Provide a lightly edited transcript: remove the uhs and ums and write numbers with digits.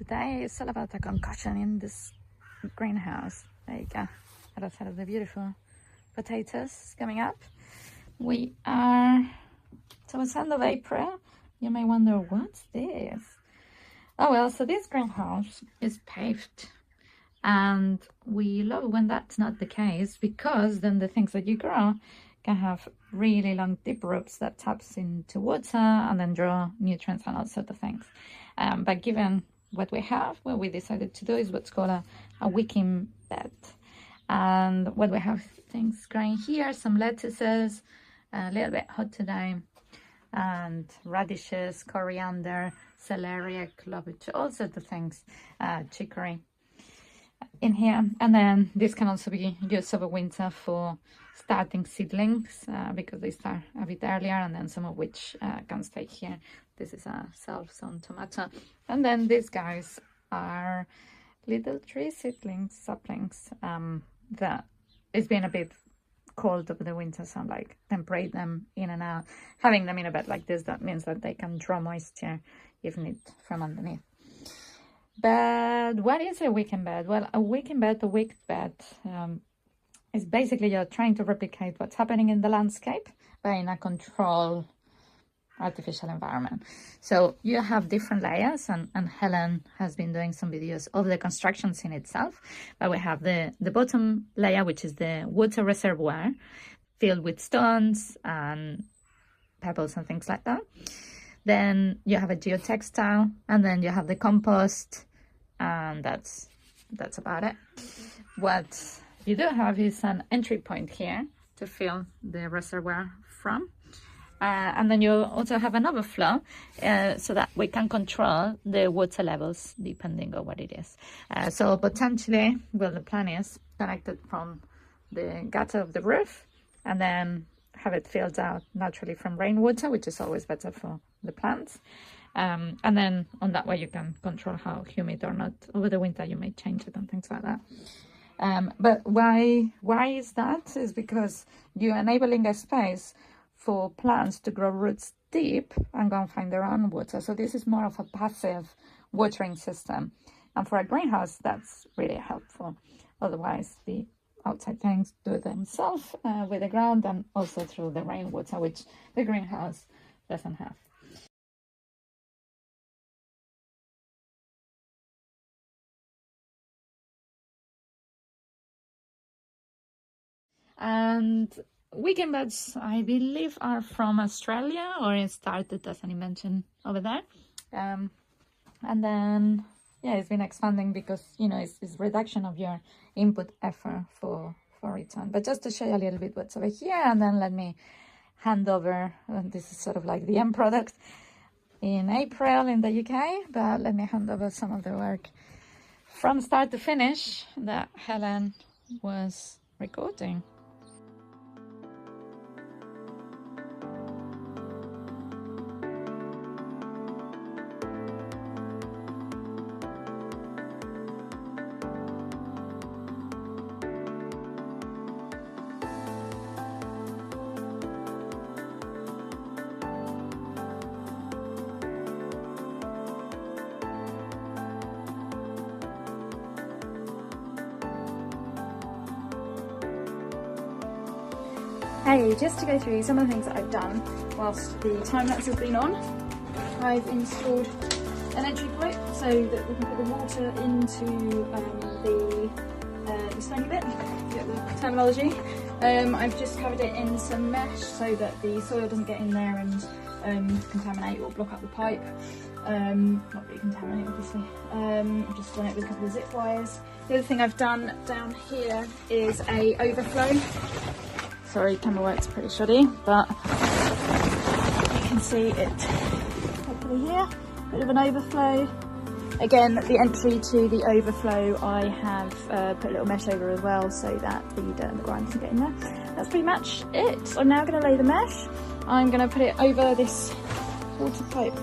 today is all about a concussion in this greenhouse. There you go. Other side of the beautiful potatoes coming up. We are towards the end of April. You may wonder, what's this? Oh well, so this greenhouse is paved, and we love when that's not the case, because then the things that you grow can have really long deep roots that taps into water and then draw nutrients and all sorts of things. But given what we have, what we decided to do is what's called a wicking bed. And what we have things growing here, some lettuces, a little bit hot today, and radishes, coriander, celery, cabbage, all sorts of things, chicory in here. And then this can also be used over winter for starting seedlings, because they start a bit earlier, and then some of which can stay here. This is a self-sown tomato. And then these guys are little tree seedlings, saplings, that it's been a bit cold over the winter, so I'm like temperate them in and out. Having them in a bed like this, that means that they can draw moisture if need from underneath. But what is a wicking bed? Well, a wicking bed, a wicked bed, is basically you're trying to replicate what's happening in the landscape, but in a controlled artificial environment. So you have different layers, and Helen has been doing some videos of the construction scene itself. But we have the bottom layer, which is the water reservoir filled with stones and pebbles and things like that. Then you have a geotextile, and then you have the compost, and that's about it. What you do have is an entry point here to fill the reservoir from. And then you also have an overflow, so that we can control the water levels depending on what it is. So potentially, well, the plan is connected from the gutter of the roof, and then have it filled out naturally from rainwater, which is always better for the plants. And then on that way you can control how humid or not over the winter. You may change it and things like that. But why is that? Is because you're enabling a space for plants to grow roots deep and go and find their own water. So this is more of a passive watering system. And for a greenhouse, that's really helpful. Otherwise, the outside things do themselves with the ground, and also through the rainwater, which the greenhouse doesn't have. And wicking beds, I believe, are from Australia, or it started as an invention over there. And then, yeah, it's been expanding because, you know, it's reduction of your input effort for return. But just to show you a little bit what's over here, and then let me hand over, this is sort of like the end product in April in the UK, but let me hand over some of the work from start to finish that Helen was recording. Hey, just to go through some of the things that I've done whilst the time-lapse has been on. I've installed an entry pipe so that we can put the water into the stony bit, to get the terminology. I've just covered it in some mesh so that the soil doesn't get in there and contaminate or block up the pipe. Not really contaminate, obviously. I've just done it with a couple of zip wires. The other thing I've done down here is a overflow. Sorry, camera work's pretty shoddy, but you can see it hopefully here. Bit of an overflow. Again, the entry to the overflow, I have put a little mesh over as well so that the dirt and the grime doesn't get in there. That's pretty much it. So I'm now going to lay the mesh. I'm going to put it over this water pipe